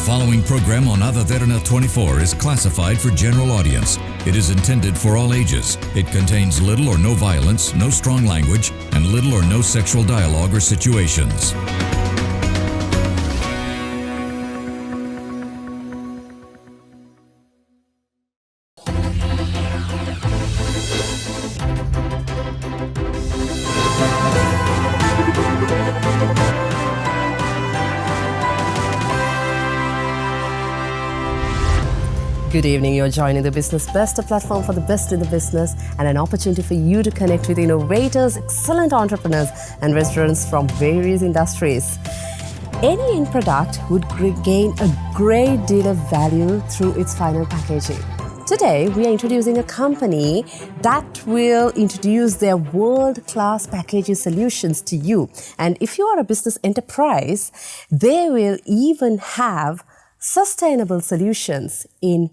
following program on Ada Derana 24 is classified for general audience. It is intended for all ages. It contains little or no violence, no strong language, and little or no sexual dialogue or situations. Good evening, you're joining the Business Best, a platform for the best in the business and an opportunity for you to connect with innovators, excellent entrepreneurs and restaurants from various industries. Any end product would gain a great deal of value through its final packaging. Today, we are introducing a company that will introduce their world-class packaging solutions to you. And if you are a business enterprise, they will even have sustainable solutions in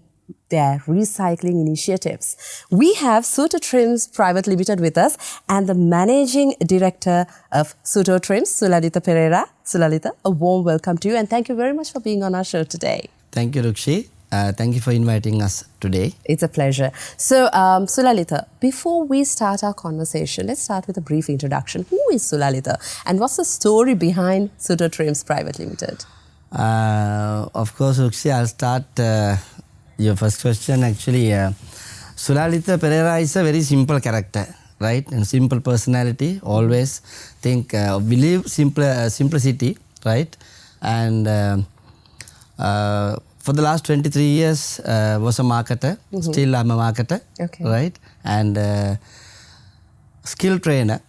their recycling initiatives. We have Sutotrims Private Limited with us and the Managing Director of Sutotrims, Sulalitha Perera. Sulalitha, a warm welcome to you and thank you very much for being on our show today. Thank you, Rukshi. Thank you for inviting us today. It's a pleasure. So, Sulalitha, before we start our conversation, let's start with a brief introduction. Who is Sulalitha and what's the story behind Sutotrims Private Limited? Of course, Rukshi, I'll start your first question. Actually, Sulalitha Perera is a very simple character, right? And simple personality, always believe simplicity, right? And for the last 23 years, was a marketer. Still I'm a marketer, right? And skill trainer,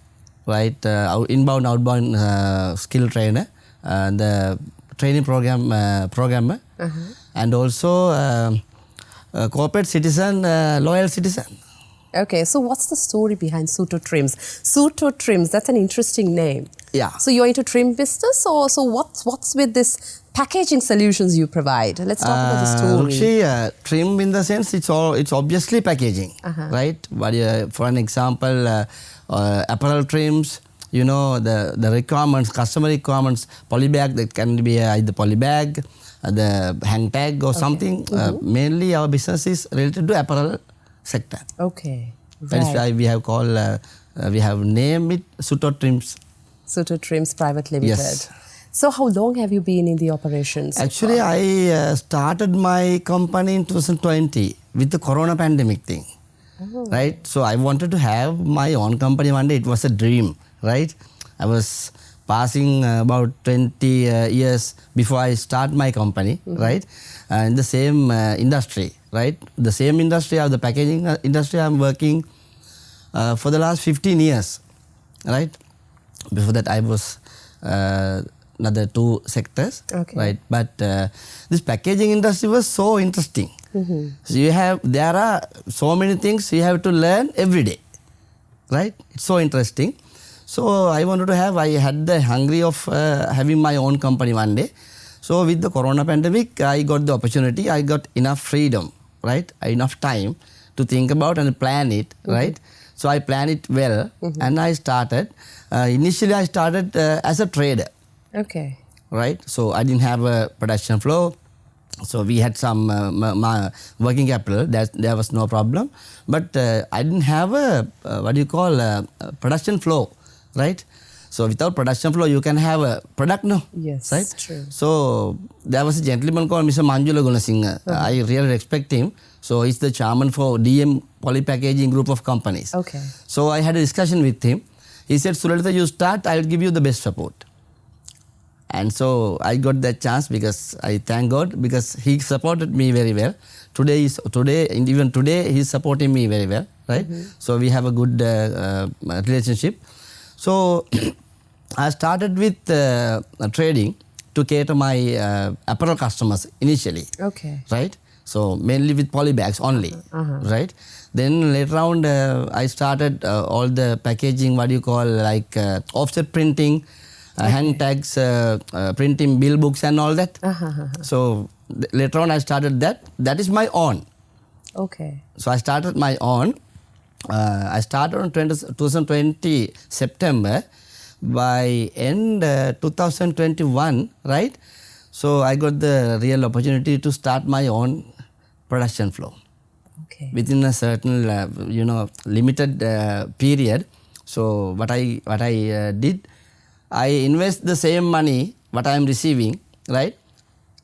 right? Inbound, outbound skill trainer. The training programmer. And also corporate citizen, loyal citizen. Okay, so what's the story behind Sutotrims? Sutotrims, that's an interesting name. Yeah. So you're into trim business, or so what's with this packaging solutions you provide? Let's talk about the story. Rukshi, trim in the sense it's obviously packaging, right? But for an example, apparel trims. You know, the requirements, customer requirements, polybag, that can be either polybag, the hang tag or something. Mainly our business is related to apparel sector. Okay. That's why we have called, we have named it Sutotrims. Sutotrims Private Limited. Yes. So how long have you been in the operations? Actually, I started my company in 2020 with the corona pandemic thing. Right? So I wanted to have my own company one day. It was a dream. Right, I was passing about 20 years before I start my company, right, in the same industry, right, the same industry of the packaging industry I'm working for the last 15 years, right. Before that I was another 2 sectors, right, but this packaging industry was so interesting. So there are so many things you have to learn every day, right, it's so interesting. So I had the hungry of having my own company one day. So with the corona pandemic, I got the opportunity, I got enough freedom, right? Enough time to think about and plan it, right? So I planned it well and I started. Initially I started as a trader. Okay. Right? So I didn't have a production flow. So we had some working capital, there was no problem. But I didn't have a production flow. Right? So without production flow, you can have a product, no? Yes, right? True. So there was a gentleman called Mr. Manjula Gunasinghe. I really respect him. So he's the chairman for DM Polypackaging Group of Companies. Okay. So I had a discussion with him. He said, Sulalitha, you start, I'll give you the best support. And so I got that chance because I thank God because he supported me very well. Even today, he's supporting me very well, right? So we have a good relationship. So I started with trading to cater my apparel customers initially. Okay. Right? So mainly with polybags only. Right? Then later on I started all the packaging, offset printing, hang tags, printing bill books and all that. So later on I started that. That is my own. Okay. So I started my own. I started on 2020 September. By end 2021, right? So I got the real opportunity to start my own production flow. Okay. Within a certain, limited period. So what I did, I invest the same money what I am receiving, right?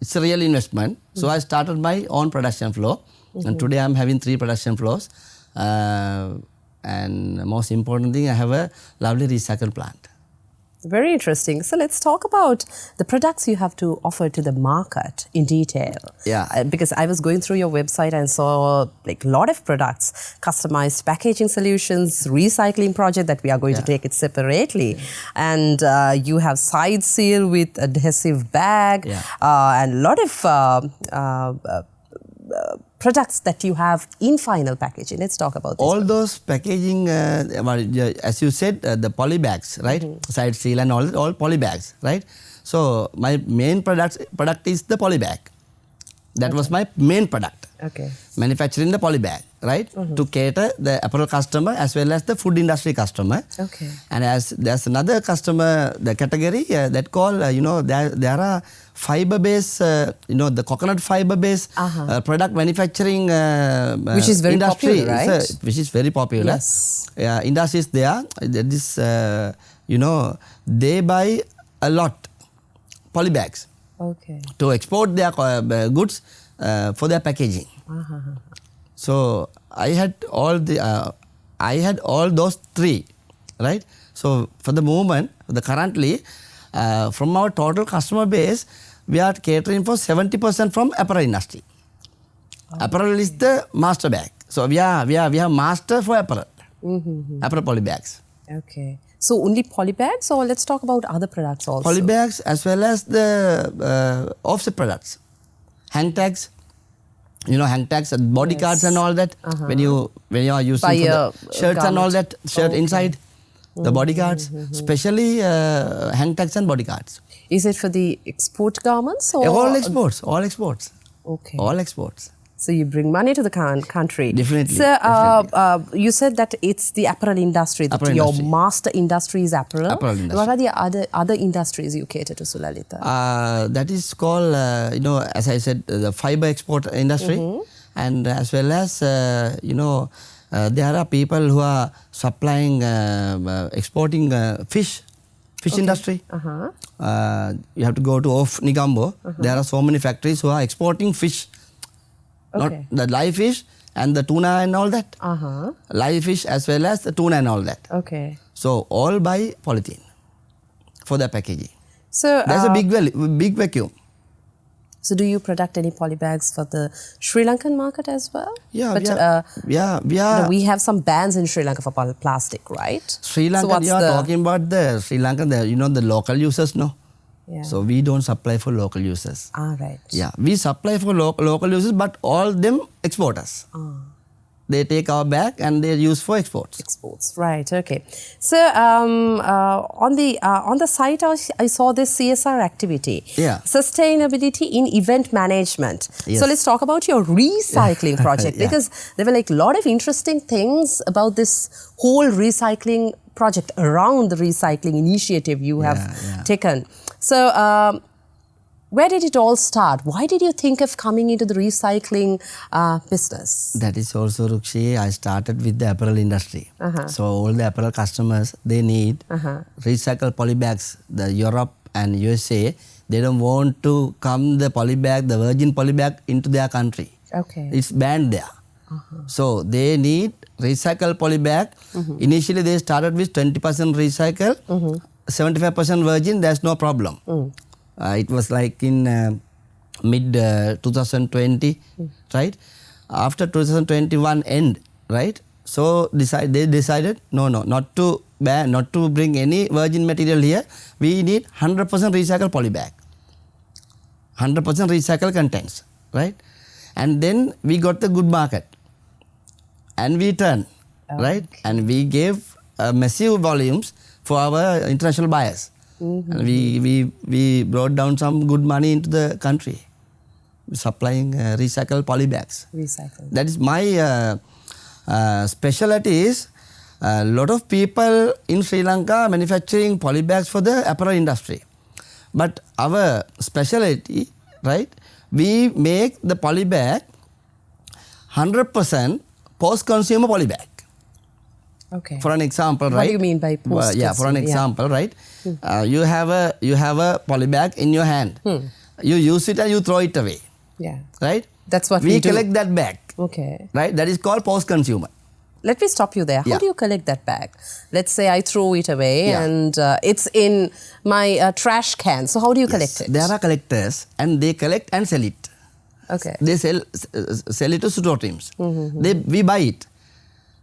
It's a real investment. So I started my own production flow, and today I'm having 3 production floors. And most important thing, I have a lovely recycle plant. Very interesting. So let's talk about the products you have to offer to the market in detail. Yeah. Because I was going through your website and saw like a lot of products, customized packaging solutions, recycling project that we are going to take it separately. And you have side seal with adhesive bag and a lot of products that you have in final packaging. Let's talk about this. All those packaging, as you said, the poly bags, right? Side seal and all poly bags, right? So my main product is the poly bag. That was my main product. Okay. Manufacturing the poly bag, right? To cater the apparel customer as well as the food industry customer. Okay. And as there's another customer, the category that call, there are fiber-based, the coconut fiber-based product manufacturing which is very industry, popular, right? Which is very popular. Yes. Industries there, this, they buy a lot poly bags to export their goods for their packaging. So I had all those 3, right? So for the moment, currently, from our total customer base, we are catering for 70% from apparel industry. Apparel is the master bag. So we have master for apparel. Apparel poly bags. Okay. So only poly bags, or let's talk about other products also? Poly bags as well as the offset products. Hang tags. Hang tags and body cards and all that. When you are using for the shirts and all that, shirt inside, the body cards, especially hang tags and body cards. Is it for the export garments? Or All exports. Okay. All exports. So you bring money to the country. Definitely. So you said that it's the apparel industry, that your master industry is apparel. Apparel industry. What are the other industries you cater to, Sulalitha? That is called, as I said, the fiber export industry. And as well as, there are people who are supplying, exporting fish industry. You have to go to off Nigambo. There are so many factories who are exporting fish. Not the live fish and the tuna and all that. Live fish as well as the tuna and all that. Okay. So all by polythene for the packaging. So there's a big vacuum. So do you product any poly bags for the Sri Lankan market as well? Yeah, we have some bans in Sri Lanka for plastic, right? Sri Lanka, you are talking about the Sri Lankan, the local users, no? Yeah. So we don't supply for local users. Right. Yeah, we supply for local users, but all them exporters. They take our bag and they use for exports. Exports, right? Okay. So on the site, I saw this CSR activity. Yeah. Sustainability in event management. Yes. So let's talk about your recycling project because there were like a lot of interesting things about this whole recycling project around the recycling initiative you have taken. So where did it all start? Why did you think of coming into the recycling business? That is also, Rukshi, I started with the apparel industry. So all the apparel customers, they need recycled poly bags. The Europe and USA, they don't want to come the poly bag, the virgin poly bag into their country. Okay. It's banned there. So they need recycled poly bag. Initially they started with 20% recycle, 75% virgin, there's no problem. It was like in mid 2020, right? After 2021 end, right? So they decided, no, not to bring any virgin material here. We need 100% recycled poly bag, 100% recycled contents, right? And then we got the good market, and we turned, right? And we gave massive volumes for our international buyers. And we brought down some good money into the country, supplying recycled poly bags. That is my specialty. Is a lot of people in Sri Lanka manufacturing poly bags for the apparel industry. But our specialty, right, we make the polybag 100% post-consumer polybag. Okay. For an example, right? What do you mean by post-consumer? For an example, right? You have a polybag in your hand. You use it and you throw it away. Yeah. Right? That's what we do. collect that bag. Okay. Right? That is called post-consumer. Let me stop you there. How do you collect that bag? Let's say I throw it away and it's in my trash can. So how do you collect it? There are collectors and they collect and sell it. Okay. They sell it to Sutotrims. We buy it.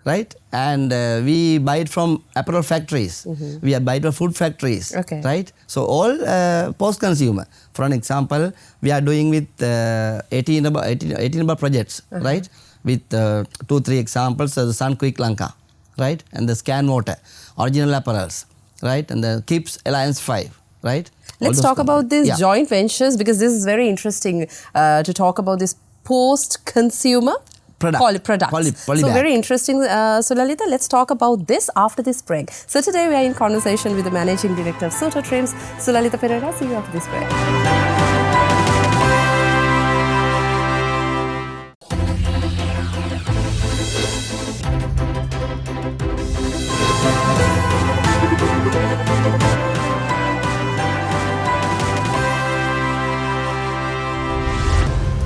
Right? And we buy it from apparel factories. We buy it from food factories. Okay. Right? So all post-consumer. For an example, we are doing with 18 above projects. Right? With 2-3 examples, the Sunquick Lanka. Right? And the Scan Water. Original Apparels. Right? And the Kips Alliance 5. Right? Let's talk about these joint ventures because this is very interesting to talk about this post-consumer products. So very interesting. Sulalitha, let's talk about this after this break. So today we are in conversation with the Managing Director of Sutotrims, Sulalitha Perera. See you after this break.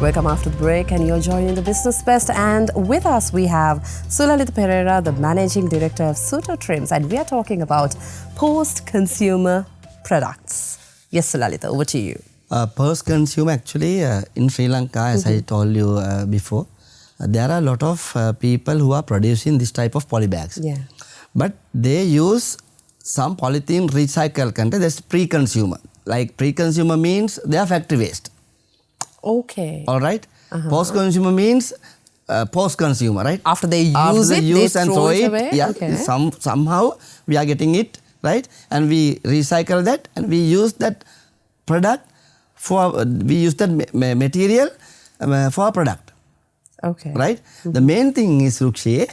Welcome after the break and you're joining the Business Best, and with us we have Sulalitha Perera, the Managing Director of Sutotrims, and we are talking about post-consumer products. Yes, Sulalitha, over to you. Post-consumer actually in Sri Lanka, as I told you before, there are a lot of people who are producing this type of polybags. Yeah. But they use some polythene recycled content, that's pre-consumer. Like pre-consumer means they are factory waste. Okay. All right. Post-consumer means post-consumer, right? After they use they and throw it away. Yeah. Okay. Somehow we are getting it, right? And we recycle that and we use that product we use that material for our product. Okay. Right? The main thing is, Rukshi,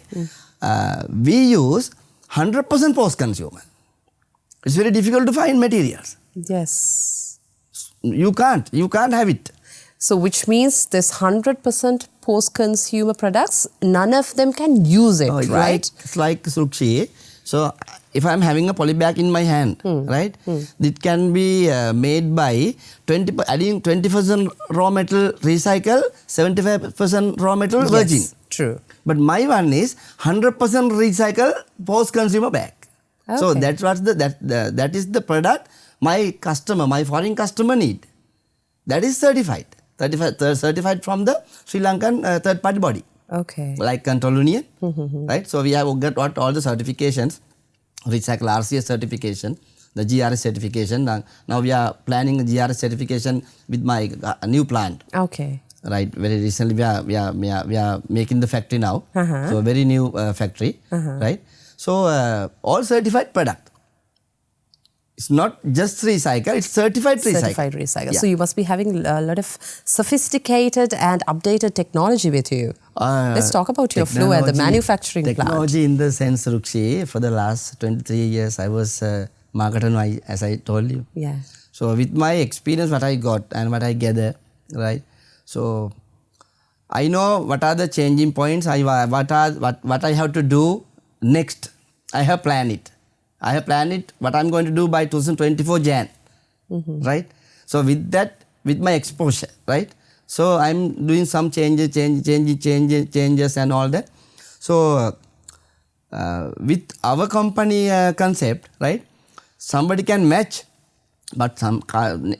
we use 100% post-consumer. It's very difficult to find materials. Yes. You can't have it. So which means this 100% post-consumer products, none of them can use it, right? It's like Sukshi. So if I'm having a polybag in my hand, right? It can be made by adding 20% raw metal recycle, 75% raw metal virgin. Yes, true. But my one is 100% recycle post-consumer bag. Okay. So that's what that is the product my foreign customer need. That is certified from the Sri Lankan third-party body. Okay. Like Control Union, right? So we have got all the certifications, Recycle RCS certification, the GRS certification. Now we are planning a GRS certification with my new plant. Okay. Right. Very recently we are making the factory now. So a very new factory, right? So all certified product. It's not just recycle, it's certified recycle. Certified recycle. Yeah. So you must be having a lot of sophisticated and updated technology with you. Let's talk about your flow at the manufacturing plant. Technology in the sense, Rukshi, for the last 23 years I was marketer, as I told you. Yeah. So with my experience, what I got and what I gather, right? So I know what are the changing points, what I have to do next. I have planned it. What I'm going to do by 2024 Jan, right? So with that, with my exposure, right? So I'm doing some changes and all that. So with our company concept, right? Somebody can match, but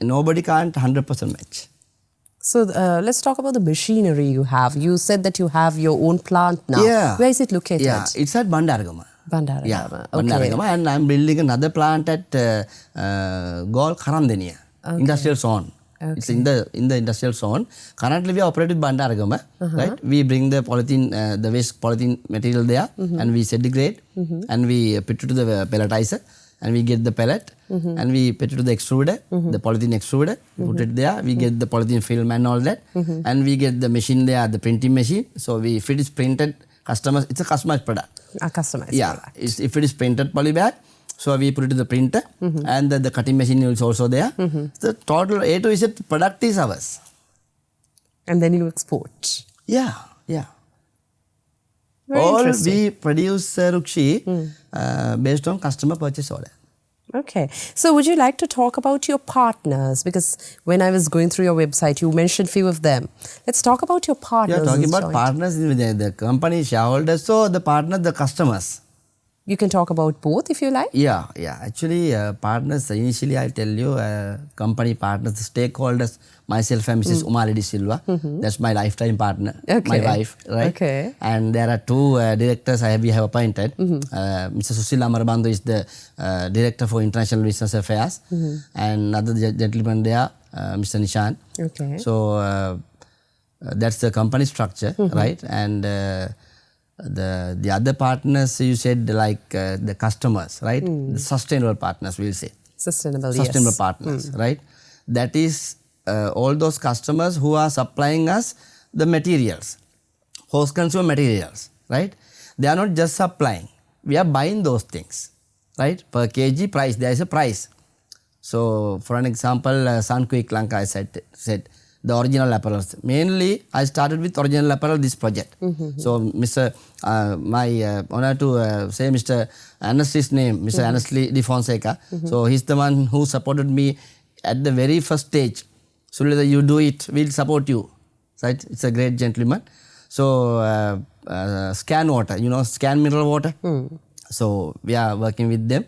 nobody can't 100% match. So let's talk about the machinery you have. You said that you have your own plant now. Yeah. Where is it located? Yeah, it's at Bandaragama. Bandaragama. Yeah, okay. Bandaragama, and I'm building another plant at Gol Karamdeniya, industrial zone. Okay. It's in the industrial zone. Currently, we are operating Bandaragama. Right? We bring the polythene, the waste polythene material there, and we segregate, and we put it to the pelletizer, and we get the pellet, and we put it to the extruder, the polythene extruder, put it there. We get the polythene film and all that, and we get the machine there, the printing machine. So if it is printed, it's a customized product. A customized product. If it is printed polybag, So we put it in the printer and the cutting machine is also there. The total A to Z product is ours. And then you export. Yeah. Very All interesting. we produce Rukshi based on customer purchase order. Okay. So would you like to talk about your partners? Because when I was going through your website, you mentioned few of them. Let's talk about your partners. You are talking in about joint. partners, the company shareholders, so the partners, the customers. You can talk about both if you like. Yeah. Actually, partners, initially I'll tell you, company partners, stakeholders, myself and Mrs. Umali De Silva. That's my lifetime partner, my wife, right? Okay. And there are two directors we have appointed. Mr. Susila Marbandu is the Director for International Business Affairs. And another gentleman there, Mr. Nishan. Okay. So, that's the company structure, right? And the other partners, you said like the customers, right? The sustainable partners, we'll say. Sustainable Partners, right? That is all those customers who are supplying us the materials, post-consumer materials, right? They are not just supplying. We are buying those things, right? Per kg price, there is a price. So, for an example, Sunquick Lanka, I said the original apparel. Mainly, I started with original apparel, this project. So, my honor to say Mr. Anasli's name, Mr. Anasli De Fonseca. So, he's the one who supported me at the very first stage. Sulalitha, you do it, we'll support you. Right? It's a great gentleman. So, Scan Water, Scan Mineral Water. So, we are working with them.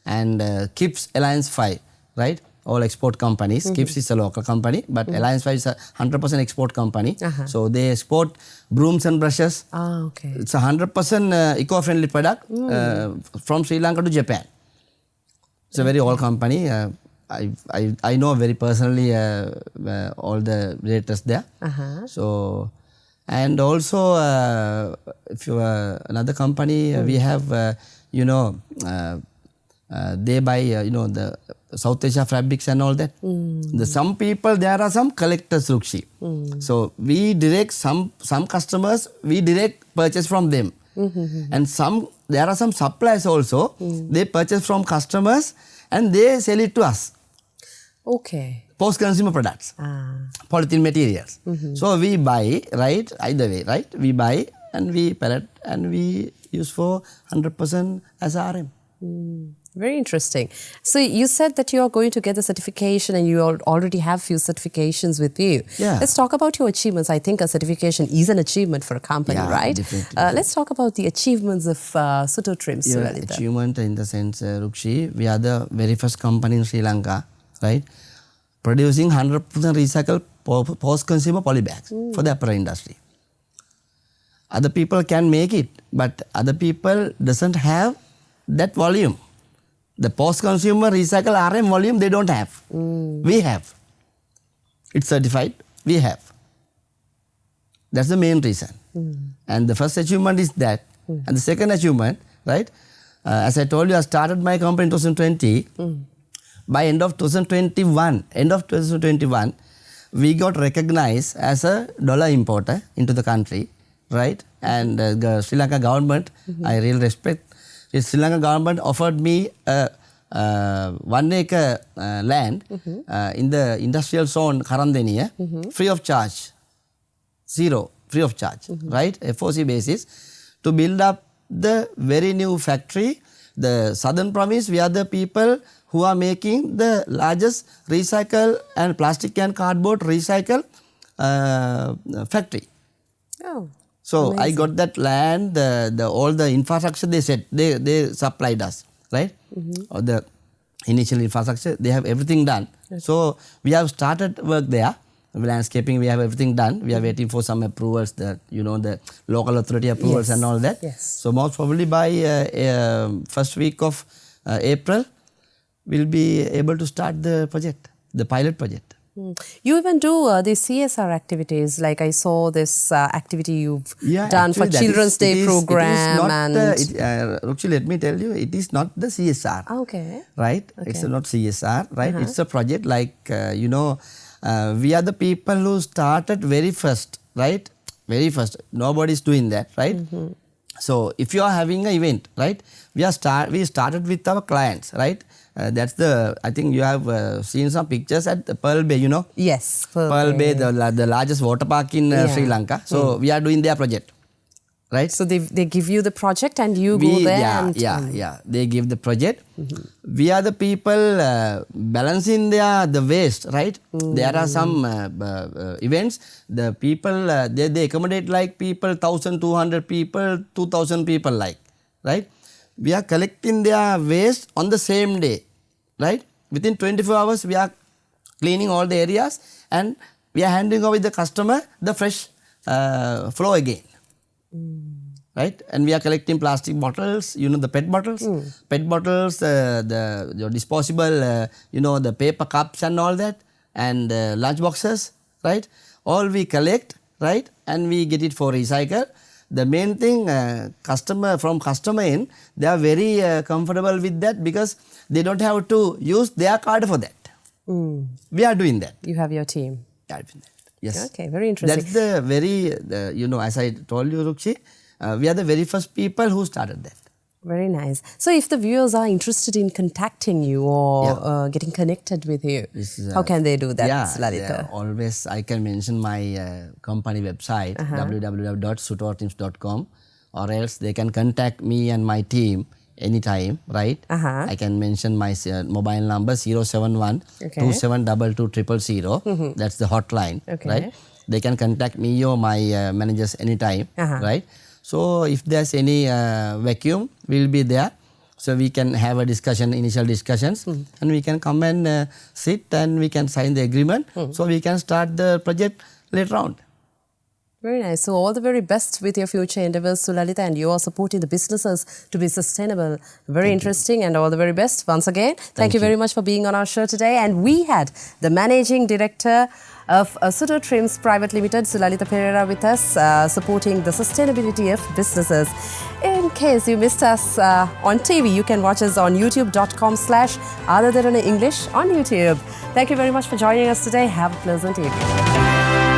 And KIPS Alliance 5, right? All export companies. KIPS is a local company, but Alliance 5 is a 100% export company. So they export brooms and brushes. Okay. It's a 100% eco-friendly product from Sri Lanka to Japan. It's a very old company. I know very personally all the directors there. So, and also if you another company we have they buy the South Asia fabrics and all that. Some people, there are some collectors, Rukshi. So we direct some customers, we direct purchase from them. And there are some suppliers also, they purchase from customers and they sell it to us. Okay. Post-consumer products, polythene materials. So we buy, right, either way, right? We buy and we pellet and we use for 100% as RM. Very interesting. So you said that you are going to get the certification and you already have few certifications with you. Yeah. Let's talk about your achievements. I think a certification is an achievement for a company, right? Definitely. Let's talk about the achievements of Sutotrims. Yeah, achievement in the sense, Rukshi, we are the very first company in Sri Lanka, right? Producing 100% recycled post-consumer polybags for the apparel industry. Other people can make it, but other people doesn't have that volume. The post-consumer recycle RM volume, they don't have. We have. It's certified. We have. That's the main reason. And the first achievement is that. And the second achievement, right? As I told you, I started my company in 2020. By end of 2021, we got recognized as a dollar importer into the country, right? And the Sri Lanka government, I really respect. The Sri Lanka government offered me 1 acre land in the industrial zone Karandeniya, free of charge, free of charge, right? FOC basis, to build up the very new factory. The southern province, we are the people who are making the largest recycle and plastic and cardboard recycle factory. Oh. So Amazing. I got that land, all the infrastructure they said, they supplied us, right? Or the initial infrastructure, they have everything done. So we have started work there. Landscaping, we have everything done. We are waiting for some approvals, the local authority approvals and all that. Yes. So most probably by first week of April, we'll be able to start the project, the pilot project. You even do the CSR activities, like I saw this activity you've done for Children's Day program. Rukshi, let me tell you, it is not the CSR. Okay. Right? Okay. It's not CSR, right? It's a project like, we are the people who started very first, right? Very first. Nobody's doing that, right? So if you are having an event, right, we started with our clients, right? That's I think you have seen some pictures at the Pearl Bay, Yes. Pearl Bay, the largest water park in Sri Lanka. So we are doing their project, right? So they give you the project and you go there. They give the project. We are the people balancing the waste, right? There are some events. The people they accommodate like people 1,200 people, 2,000 people like, right? We are collecting their waste on the same day, right? Within 24 hours, we are cleaning all the areas and we are handing over the customer the fresh flow again, right? And we are collecting plastic bottles, the PET bottles, PET bottles, the disposable, the paper cups and all that, and lunch boxes, right? All we collect, right? And we get it for recycle. The main thing, customer end, they are very comfortable with that because they don't have to use their card for that. We are doing that. You have your team. Yeah, yes. Okay, very interesting. That's the very, as I told you, Rukshi, we are the very first people who started that. Very nice. So if the viewers are interested in contacting you or getting connected with you, how can they do that, Sulalitha? Always I can mention my company website, www.sutotrims.com, or else they can contact me and my team anytime, right? I can mention my mobile number 071 2722 000. That's the hotline, right? They can contact me or my managers anytime, right? So if there's any vacuum, we'll be there. So we can have a discussion, initial discussions, and we can come and sit and we can sign the agreement. So we can start the project later on. Very nice. So all the very best with your future endeavors, Sulalitha, and you are supporting the businesses to be sustainable. Very interesting and all the very best once again. Thank you very much for being on our show today. And we had the Managing Director of Sutotrims Private Limited, Sulalitha Perera, with us, supporting the sustainability of businesses. In case you missed us on TV, you can watch us on youtube.com/Derana English on YouTube. Thank you very much for joining us today. Have a pleasant evening.